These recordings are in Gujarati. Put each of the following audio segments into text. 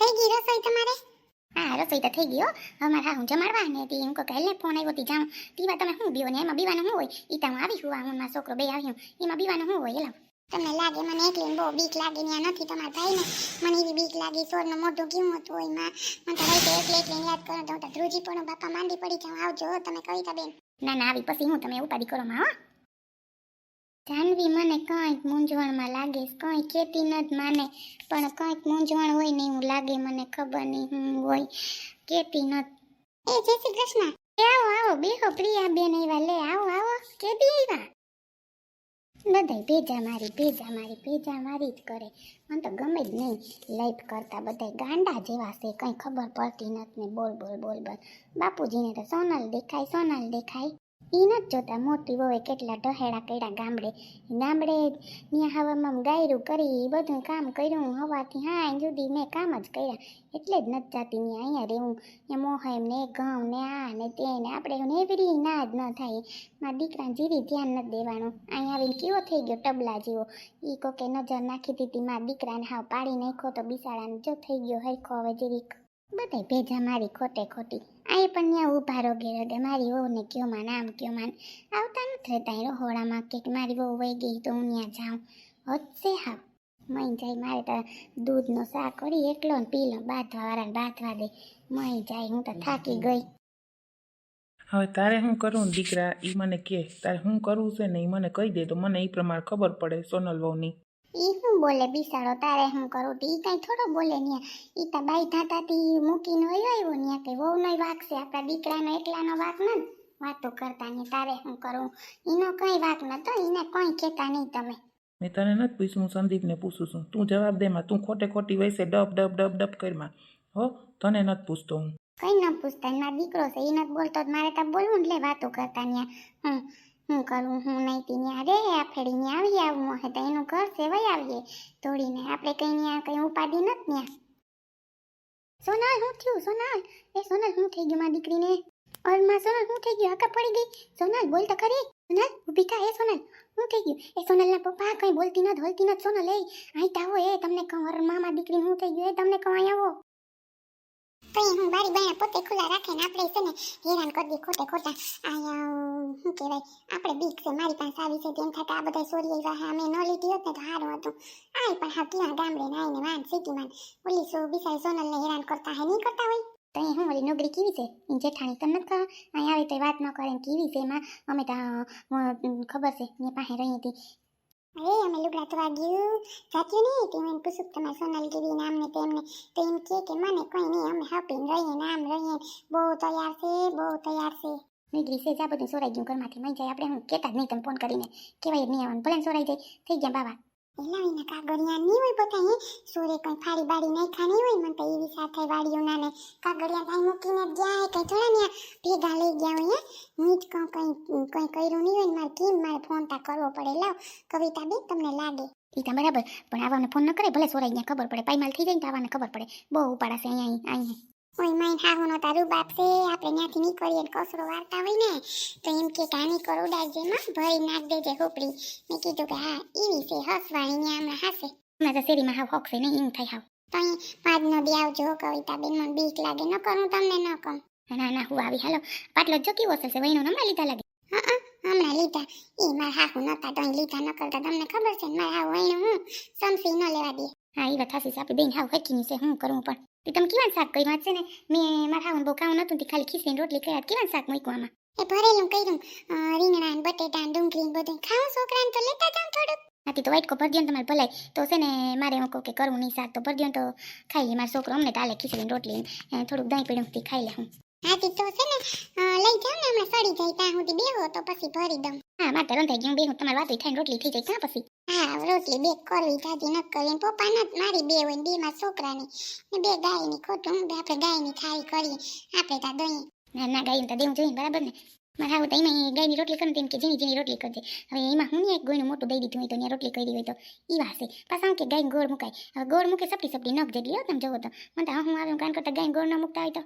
થઈ ગઈ રસોઈ તમારે? હા રસોઈ તો થઈ ગયો. હવે મારે હું જમાડવા ને તી હું કહે લે ફોન આવ્યો તી જાઉં તીવા તમે શું બીવો ને એમાં બીવાનું શું હોય ઈ તો હું આવી છું હું મારો છોકરો બે આવ્યો એમાં બીવાનું શું હોય એલા. તમને લાગે મને એકલીને બહુ બીક લાગે ત્યાં નથી તમારા ભાઈને. મને એવી બીક લાગી સોરનું મોઢું કેવું હતું હોય માં. મને તો રાઈતે એકલી યાદ કરો તો ધ્રુજી પણ બાપા માંડી પડી જાઉં. આવજો તમે કવિતાબેન. ના ના આવી પછી હું તમે ઉપાડી કરો માં હો. જાનવી મને કંઈક મૂંઝવણમાં લાગે કંઈ કેતી નથી માને પણ કંઈક મૂંઝવણ હોય ને એવું લાગે મને ખબર નહીં હું હોય કેતી નથી. એ જય શ્રી કૃષ્ણ. આવો આવો બેહો પ્રિયા બેન આવ્યા લે આવો આવો કેદી આવ્યા. બધાય ભેજા મારી જ કરે મને તો ગમે જ નહીં. લાઈફ કરતા બધાય ગાંડા જેવા છે કંઈ ખબર પડતી નથી ને બોલ બાપુજીને તો સોનલ દેખાય ઈ નથી જોતા મોટી વહુએ કેટલા ઢહેડા કર્યા ગામડે ત્યાં હવામાં ગાયરું કરી બધું કામ કર્યું હવાથી હા જુદી મેં કામ જ કર્યા એટલે જ નથી જાતી ત્યાં અહીંયા રહેવું ત્યાં મોહેમ ને ઘઉં ને આ ને તે ને આપણે નેવરી ના જ ન થાય. મારા દીકરાને જીરી ધ્યાન નથી દેવાનું. અહીંયા આવીને કેવો થઈ ગયો ટબલા જેવો. ઈ કોકે નજર નાખી દીધી મારા દીકરાને હાવ પાડી નાખ્યો તો બિસાડાને જો થઈ ગયો હરખો હવે જીરીક બધાય ભેજા મારી ખોટી આ પણ ત્યાં ઊભા રોગે મારી વહુને કયો માન આમ કયો માન આવતા નથી રહેતા રહોડામાં કે મારી વહુ વહી ગઈ તો હું ત્યાં જાઉં હદશે હા મઈ જાય મારે તો દૂધનો શા કરી એકલો ને પી લો બાંધવાવાળાને બાંધવા દે મઈ જાય હું તો થાકી ગઈ. હવે તારે શું કરવું ને દીકરા એ મને કહે તારે શું કરવું છે ને એ મને કહી દે તો મને એ પ્રમાણે ખબર પડે સોનલ વહુની. ઈ શું બોલે બિસાડો તારે શું કરું ઈ કઈ થોડો બોલે ન્યા ઈ તો બાઈ ધાતાથી મૂકીને વયો આવ્યો ન્યા કઈ વહુનો વાક છે આપણા દીકરાનો એકલાનો વાક ન વાતો કરતા ને તારે શું કરું ઈનો કઈ વાક નતો ઈને કઈ કહેતા નહીં તમે. મેં તને નથી પૂછ્યું હું સંદીપને પૂછું છું તું જવાબ દેમાં તું ખોટી વૈસે ડબ કરમાં હો તને નથી પૂછતો હું. કઈ ન પૂછતા મારો દીકરો છે ઈ નથી બોલતો મારે તો બોલવું એટલે વાતો કરતા ન્યા હું કરું હું નહીં તી ન્યા રે આ ફેડી ન્યા આવી આવું હે તો એનું ઘર છે વહી આવીએ તોડીને આપણે કઈ ન્યા કઈ ઉપાડી નથી ન્યા. સોનલ શું થયું સોનલ શું થઈ ગયું મારી દીકરીને ઓરમાં સોનલ શું થઈ ગયું હકા પડી ગઈ સોનલ બોલ તો ખરી સોનલ ઊભી થા એ સોનલ શું થઈ ગયું એ સોનલના પપ્પા કઈ બોલતી નથી સોનલ એ અહીં તાવો એ તમને કહું મામા દીકરી શું થઈ ગયું એ તમને કહું અહીં આવો. કઈ હું બારી બાયા પોતે ખુલ્લા રાખે ને આપણે છે ને હેરાન કરી દે ખોટા અહીંયા શું કહેવાય આપણે બીક છે મારી પાસે આવી છે તેમ થતા આ બધા સોરી આવ્યા અમે ન લીધી હોત ને તો સારું હતું. આ પણ હા ત્યાં ગામડે ને આવીને વાન સિટીમાં ઓલી બિચારી સોનલને હેરાન કરતા હે નહીં કરતા હોય. તો અહીં હું ઓલી નોકરી કેવી છે એ જેઠાણી તમને નથી ખબર અહીં આવે તો વાત ન કરે કેવી છે એમાં અમે તો ખબર છે એ પાસે રહી હતી. અરે અમે લુગડા ધોવા ગયું જાત્યું નહીં તે મને પૂછું તમારે સોનલ કેવી નામ ને તેમને તો એમ કે મને કોઈ નહીં અમે હપીને રહીએ નામ રહીએ બહુ તૈયાર છે. નીકળી છે જા બધું સોરાઈ ગયું ઘરમાંથી મઈ જાય આપણે હું કહેતા જ નહીં તમે ફોન કરીને કહેવાય જ નહીં આવવાનું ભલે સોરાઈ જાય થઈ ગયા બાબા. એલા એના કાગળિયા નહીં હોય બધા સોરે કંઈ ફાડી બાડી નાખ્યા નહીં હોય મને તો એવી સાથે વાડીઓના ને કાગળિયા ભાઈ મૂકીને જાય કંઈ થોડા ને ભેગા લઈ ગયા હોય હું જ કંઈ કર્યું નહીં હોય ને મારે ફોન તા કરવો પડે લાવ કવિતા બેન તમને લાગે એ તો બરાબર પણ આવવાને ફોન ન કરે ભલે સોરાઈ ગયા ખબર પડે પાયમાલ થઈ જાય ને તો આવવાને ખબર પડે બહુ ઉપાડાશે અહીંયા ઓય માઈન હાહુનો તારું બાપ છે આપણે ત્યાંથી નીકળીએ કસરો વાર્તા હોય ને તો એમ કે કાની કરોડા જેમાં ભરી નાખ દેજે હોપડી મેં કીધું કે હા એવી છે હસવાણી ને હમણાં હાસે મારા શેરીમાં હાવ હોક છે નહીં એમ થાય હાવ તો અહીં 5 નો દી આવજો કવિતા બેન મને બીક લાગે ન કરું તમને ન કહું. ના હું આવી હાલો પાટલો જો કેવો છે વહીનો નંબર લીધા લાગે. હા હમણાં લીધા એ મારા હાહુ નતા તો લીધા ન કરતા તમને ખબર છે ને મારા હાહુ વહીનું હું સમસી ન લેવા દે. હા એ વાત હાસી આપી બેન હાવ હેકીની છે હું કરું પણ તમે કેવાનું શાક કર્યું છે ને મેં મારા હાવન બહુ ખાવું નતું ખાલી ખીચડીને રોટલી કર્યા કેવાનું શાક મૂક્યું આમાં એ ભરેલું કર્યું રીંગણા ને બટેટા ડુંગળી બધું ખાવું છોકરાને તો લેતા જાવ થોડુંક. હાથી તો વાઇટકો ભર દો ને તમારે ભલાઈ તો છે ને મારે હું કહું કે કરવું નહીં શાક તો ભર દો તો ખાઈ લે મારો છોકરો અમને તાલે ખીચડીને રોટલી થોડુંક દહીં પીડું ખાઈ લે હું. હાથી તો છે ને લઈ જાવ ને હમણાં સડી જાય ત્યાં સુધી બેહો તો પછી ભરી દઉં. હા મારે રંધાઈ ગયું બે હું તમારી વાત થઈને રોટલી થઈ જાય ત્યાં પછી. હા રોટલી બે કરવી જાજી ન કરવી પપ્પા ન મારી બે હોય ને બે માં છોકરાની ને બે ગાયની ખોટું આપણે ગાયની થાળી કરીએ આપણે ત્યાં દઈએ. ના ગાયને તો દેવું જોઈએ બરાબર ને મારે આવું તો એમાં ગાયની રોટલી કરું તેમ કે ઝીણી રોટલી કરજે હવે એમાં હું એક ગોળનું મોટું દઈ દીધું હોય તો ત્યાં રોટલી કરી હોય તો એ વાસે પાછા કે ગાય ગોળ મુકાય હવે ગોળ મૂકે સપટી નખ જેટલી હો તમે જોવો તો મને તો હું આવ્યું કાન કરતા ગાય ગોળ ન મૂકતા હોય તો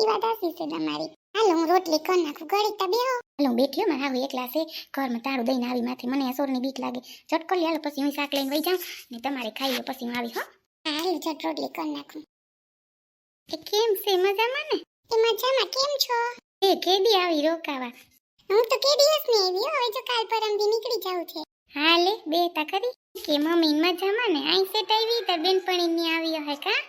એ વાત હસી છે તમારી. હાલો હું રોટલી કરી નાખું ઘડી તા બેહો. હાલો હું બેઠી મારે આવું એકલા છે ઘરમાં તારું દઈને આવી માથે મને સોરની બીક લાગે ઝટકો લે હાલો પછી હું શાક લઈને વહી જાઉં ને તમારે ખાઈ લો પછી હું આવી હો. હાલ જટ રોટલી કરી નાખું. એ કેમ છે મજામાં ને? એ મજામાં કેમ છો? એ કેદી આવી રોકાવા? હું તો કે દિવસ ની આવી હો, હવે જો કાલ પરમથી નીકળી જાઉં છે. હા લે બે તા કરી કે મમ્મી મજામાં ને? આઈ સેટ આવી તાર બેનપણી ની આવી હે કા?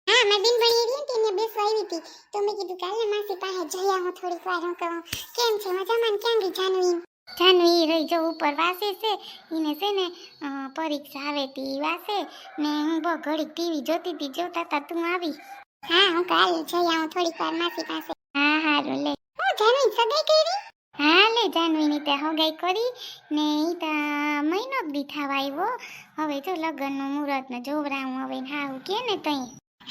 હા મારી બેનપણી રહી હતી ને બેસવા આવી હતી, તો મેં કીધું કાલે માસી પાસે જઈ આવું થોડીક વાર. હું કહું કેમ છે મજામાં? ક્યાં ગઈ જાનવી? જાનવી રહી જો ઉપર વાસે છે, એને છે ને પરીક્ષા આવે તી વાસે ને હું બહુ ઘડીક ટીવી જોતી તી, જોતા તા તું આવી. હા હું કાલ જઈ આવું થોડીક વાર માસી પાસે. હા હારું લે. હું જાનવી સગાઈ કરી? હા લે જાનવીની તે હગાઈ કરી ને ઈ તા મહિનો જ દી થવા આવ્યો. હવે જો લગ્નનું મુહૂર્ત ને જોવરાવું હવે હા હું કે ને તઈ.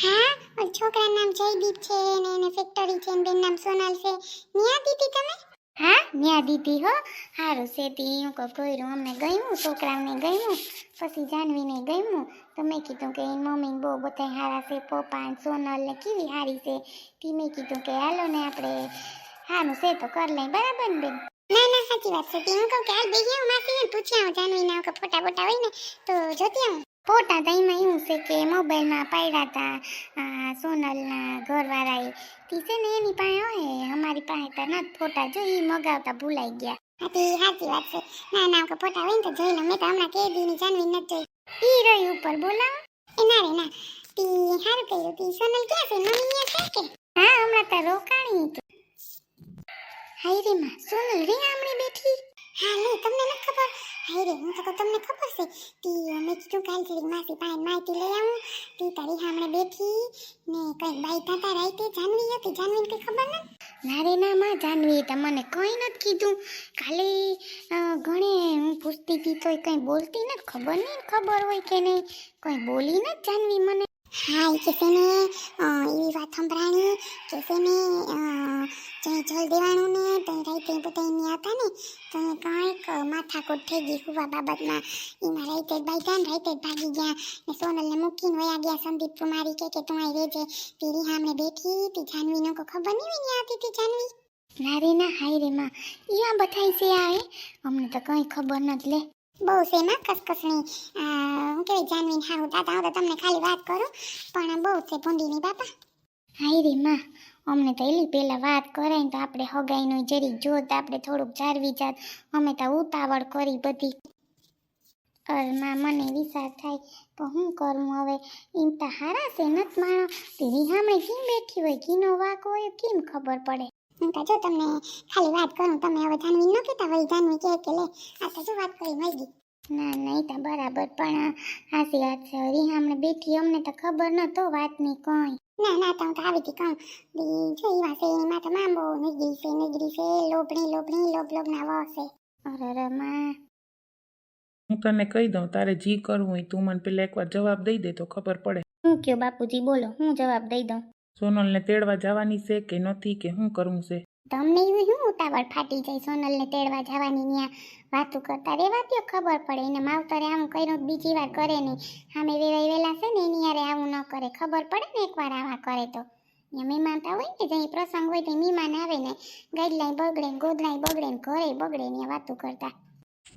હા ઓલ છોકરાનું નામ જયદીપ છે ને એને ફેક્ટરી છે ને બેન નામ સોનલ છે. નિયા દીદી તમે? હા ન્યા દીધી હો. હારું છે તી હું કહું કોયરું અમને ગયું, છોકરાઓને ગયું, પછી જાનવીને ગયું. તો મેં કીધું કે એની મમ્મી બહુ બધા હારા છે, પપ્પા ને સોનલ ને કેવી હારી છે. તી મેં કીધું કે હાલો ને આપણે હારું છે તો કર લઈ, બરાબર ને બેન? ના ના સાચી વાત છે. હું કહું કે હાલ બેસી આવું માસીને પૂછી આવું જાનવીના કે ફોટા બોટા હોય ને તો જોતી આવું. ફોટા તો એમાં એવું છે કે મોબાઈલમાં પાડ્યા હતા સોનલના ઘરવાળાએ. તી છે ને એની પાસે હોય, અમારી પાસે તો નથી ફોટા, જો એ મગાવતા ભૂલાઈ ગયા. હા તે સાચી વાત છે. ના ના કે ફોટા હોય ને તો જોઈ લઉં. મેં તો હમણાં કે દીની જાનવી નથી જોઈ. ઈ રહી ઉપર બોલાવો. એ ના રે ના, તી સારું કર્યું. તી સોનલ ક્યાં છે? મમ્મી અહીંયા છે કે? હા હમણાં તો રોકાણી હતું. હાય રે માં સોનલ રે આમણે બેઠી. હા લે તમને નથી ખબર? હાય રે હું તો કહું તમને ખબર છે. તી મેં કીધું કાલ જરી માસી પાસે માહિતી લઈ આવું. તી તારી સામે બેઠી ને કઈ બાઈ તાતા રાઈતે જાનવી હતી. જાનવીને કઈ ખબર નથી? ના રે ના માં જાનવી તો મને કંઈ નથી કીધું. ખાલે ઘણે હું પૂછતી હતી તોય કંઈ બોલતી નથી. ખબર નહીં ખબર હોય કે નહીં, કંઈ બોલી નથી જાનવી મને. હા એ કે છે ને એવી વાત સંભળાણી કે છે ને જઈ જલ દેવાનું ને તો રાઈતે બધા અહીંયા હતા ને તો કંઈક માથાકૂટ થઈ ગઈ કુવા બાબતમાં. એમાં રાઈતે જ બાઈતા ને રાઈતે જ ભાગી ગયા ને સોનલને મૂકીને વયા ગયા. સંદીપ કુમારી કે તું અહીં રહેજે. તેરી સામે બેઠી તી જાનવીનો કોઈ ખબર નહીં હોય ત્યાં હતી તી જાનવી. ના રે ના હાય રે માં ઈયા બધાય છે આ અમને તો કંઈ ખબર નથી લે. બહુ છે માં કસકસણી. હું કેવી જાનવીને હા હું દાદા હું તો તમને ખાલી વાત કરું પણ બહુ છે ભૂંડીની બાપા. હાય રે માં અમને તો એલી પહેલાં વાત કરાય તો આપણે હગાઈનું જરીક જોત, આપણે થોડુંક જાળવી જાત. અમે તો ઉતાવળ કરી બધી. માં મને વિચાર થાય તો શું કરું હવે? એમ તો હારા છે નથી માણો. તેની સામે કેમ બેઠી હોય, કીનો વાક હોય કેમ ખબર પડે? હું તો જો તમને ખાલી વાત કરું, તમે હવે જાનવી ન કહેતા વળી જાનવી કે લે આ તો જો વાત કરી મળી ગઈ. ના નહીં તો બરાબર પણ હાસી વાત છે. રીહામણે બેઠી અમને તો ખબર નતો વાતની કંઈ. ના ના તો હું તો આવી હતી કહું જો એવા છે એની માથે મામબો નીગરી છે લોભણી લોભ ના વહ છે. અરે માં હું તને કહી દઉં, તારે જી કરવું હોય તું મને પેલા એકવાર જવાબ દઈ દે તો ખબર પડે. હું કયો બાપુજી બોલો, હું જવાબ દઈ દઉં? સોનલને તેડવા જવાની છે કે નથી કે શું કરવું છે? તમને એવું શું ઉતાવળ ફાટી જાય સોનલને તેડવા જવાની? ત્યાં વાતું કરતા રેવા દ્યો, ખબર પડે. એને માવતરે આવું કર્યું તો બીજી વાર કરે નહીં. સામે વેલા છે ને એની યારે આવું ન કરે, ખબર પડે ને એકવાર આવા કરે તો. ત્યાં મહેમાનતા હોય ને જઈ પ્રસંગ હોય તો મહેમાન આવે ને ગાઈડલાઈ બગડે ને ગોદલાઈ બગડે ને ઘરે બગડે ને વાતું કરતા.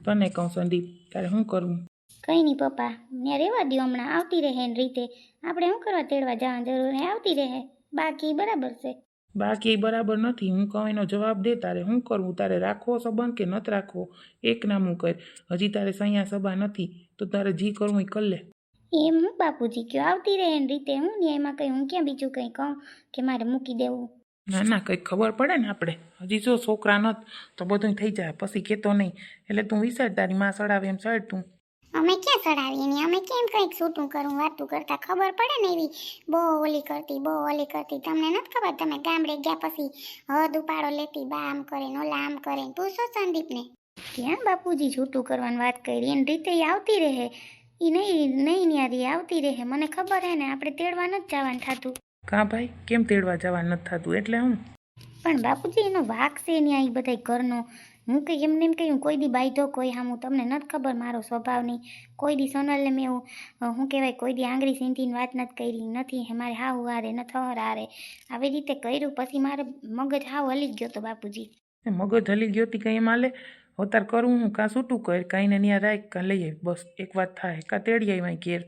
તને કહું સંદીપ, તારે શું કરવું? કંઈ નહીં પપ્પા, ત્યાં રહેવા દો, હમણાં આવતી રહે ને રીતે. આપણે શું કરવા તેડવા જવાની જરૂર હે? આવતી રહે, બાકી બરાબર છે. બાકી એ બરાબર નથી. હું કહું એનો જવાબ દે. તારે શું કરવું? તારે રાખવો સંબંધ કે નથી રાખવો? એક નામું કર. હજી તારે સૈયા સભા નથી તો તારે જી કરવું એ કર લે. એમ હું બાપુજી કયો આવતી રહે ને રીતે હું ને એમાં કંઈ હું ક્યાં બીજું કંઈ કહું કે મારે મૂકી દેવું? ના ના કંઈક ખબર પડે ને આપણે. હજી જો છોકરા નત તો બધું થઈ જાય, પછી કહેતો નહીં. એટલે તું વિચાર, તારી માં સડાવે એમ સડ તું. અમે ક્યાં ચડાવીએ ને અમે કેમ કંઈક છૂટું કરું વાતું કરતા? ખબર પડે ને એવી બહુ ઓલી કરતી. તમને નથી ખબર? તમે ગામડે ગયા પછી હદ ઉપાડો લેતી, બા આમ કરે ને ઓલા આમ કરે ને પૂછો સંદીપને. ક્યાં બાપુજી છૂટું કરવાની વાત કરી? એની રીતે ઈ આવતી રહે. એ નહીં ન્યારી આવતી રહે. મને ખબર હે ને આપણે તેડવા નથી જવાનું થતું. કાં ભાઈ, કેમ તેડવા જવાનું નથી થતું? એટલે હું પણ બાપુજી એનો વાક છે ન્યા એ બધા ઘરનો. હું કંઈ એમને એમ કહ્યું કોઈ દી બાઈધો કોઈ હામું તમને નથી ખબર મારો સ્વભાવની. કોઈ દી સોનલને મેં એવું શું કહેવાય કોઈ દી આંગળી સીંધીને વાત નથી કરી નથી. મારે હાવ હારે ન થર હારે આવી રીતે કર્યું પછી મારે મગજ હાવ હલી ગયો તો બાપુજી. મગજ હલી ગયો તી કંઈ એમાં લે. અવતાર કરું હું કાં છૂટું કર, કાંઈને ત્યાં રાખ કાં લઈ આવી. બસ એક વાત થાય. કાં તેડી આવી ઘેર,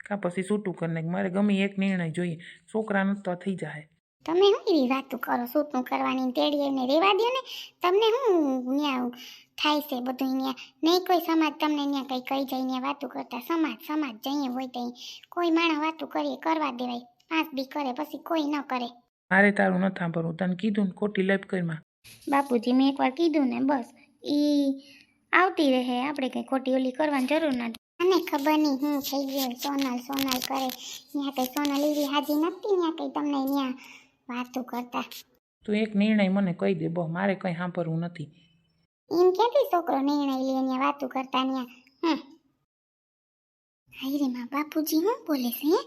કાં પછી છૂટું કરી નાખ. મારે ગમે એક નિર્ણય જોઈએ. છોકરાનું તો થઈ જાય. તમે શું એવી વાતો કરો સૂટનું કરવાની તેડીને રેવા દે ને. તમને શું ન્યા થાય છે બધું ન્યા નહીં કોઈ સમાજ તમને ન્યા કંઈ કહી જાય ન્યા વાતો કરતા સમાજ જઈએ હોય તો કોઈ માણસ વાતો કરીએ કરવા દેવાય 5 દી કરે પછી કોઈ ન કરે. મારે તારું નથી સાંભળવું. તને કીધું ને ખોટી લાઈફ કરીમાં. બાપુજી મેં એકવાર કીધું ને બસ ઈ આવતી રહે આપણે કંઈ ખોટી ઓલી કરવાની જરૂર નથી. મને ખબર નહીં હું થઈ ગયું સોનલ કરે ત્યાં કઈ સોનલ એવી હાજી નથી ત્યાં કઈ તમને ત્યાં વાતો કરતા તું એક નિર્ણય મને કહી દે. બહુ મારે કંઈ સાંભળવું નથી. એમ ક્યાંથી છોકરો નિર્ણય લે ત્યાં વાતો કરતા ત્યાં હાય રે માં બાપુજી શું બોલે છે હે?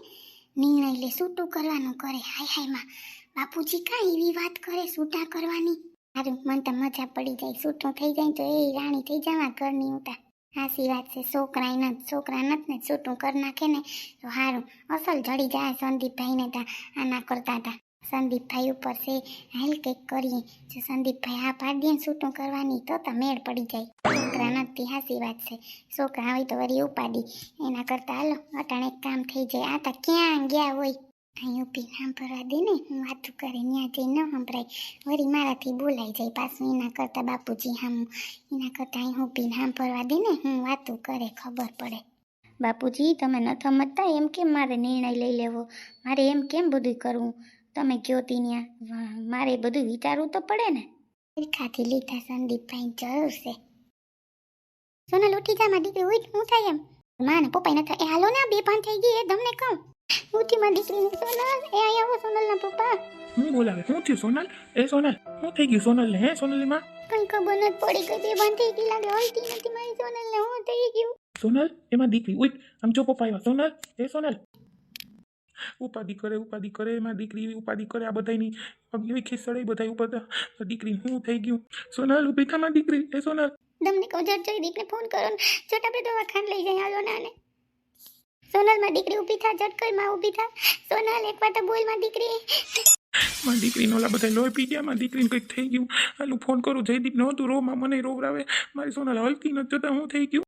નિર્ણય લે છૂટું કરવાનું કરે. હાય માં બાપુજી કાંઈ એવી વાત કરે છૂટા કરવાની. સારું મને તો મજા પડી જાય છૂટું થઈ જાય તો એ રાણી થઈ જવા ઘરની ઉતા. સાચી વાત છે. છોકરા નથી ને છૂટું કરી નાખે ને તો સારું અસલ જડી જાય. સંદીપભાઈને તા આના કરતા હતા. સંદીપભાઈ ઉપર છે હાલ કંઈક કરીએ. જો સંદીપભાઈ હા પાડી દે ને છૂટું કરવાની તો મેળ પડી જાય. છોકરા નથી સાચી વાત છે. છોકરા હોય તો વળી ઉપાડી એના કરતા હાલો અટાણે એક કામ થઈ જાય. આ તો ક્યાં ગયા હોય અહીં ઊભી સાંભળવા દે ને હું વાતું કરે ત્યાં જઈ ન સંભળાય વળી મારાથી બોલાઈ જાય પાછું. એના કરતાં બાપુજી એના કરતાં અહીં ઊભી સાંભળવા દે ને હું વાતું કરે ખબર પડે. બાપુજી તમે ન સમજતા એમ કેમ મારે નિર્ણય લઈ લેવો? મારે એમ કેમ બધું કરવું? તમે કયો ત્યાં મારે બધું વિચારવું તો પડે ને. ખાથી લીધા સંદીપભાઈ જરૂર છે. સોનલ ઉઠી જા માં દીકરી ઉઠ હું થાય એમ માં ને પપ્પા નથી. એ હાલો ને બે ભાન થઈ ગઈ એ તમને કહું ઉઠી માં દીકરી સોનલ એ અહીંયા આવો સોનલ ના પપ્પા. હું બોલાવે શું થયું સોનલ? એ સોનલ શું થઈ ગયું સોનલ ને? હે સોનલ માં કઈ ખબર નથી પડી ગઈ બે ભાન થઈ ગઈ લાગે હલતી નથી મારી સોનલ ને હું થઈ ગયું. સોનલ એમાં દીકરી ઉઠ. આમ જો પપ્પા આવ્યા. સોનલ એ સોનલ ઉપાધિ કરે એમાં દીકરી એવી ઉપાધિ કરે. આ બધાની એવી ખીસડે બધા ઉપર દીકરી શું થઈ ગયું? સોનલ ઉભી થા માં દીકરી. એ સોનલ તમને કહું જટ દીકરીને ફોન કરો ને જટ આપણે દવાખાને લઈ જાય હાલો ને. સોનલ માં દીકરી ઊભી થા જટ કઈ માં ઊભી થા. સોનલ એક વાર તો બોલ માં દીકરી. માં દીકરીનો ઓલા બધા લોહી પી ગયા. માં દીકરીને કંઈક થઈ ગયું. હાલું ફોન કરું. જયદીપ નહોતું રોમાં મને રોવરાવે. મારી સોનલ હલતી નથી જતા. હું થઈ ગયું?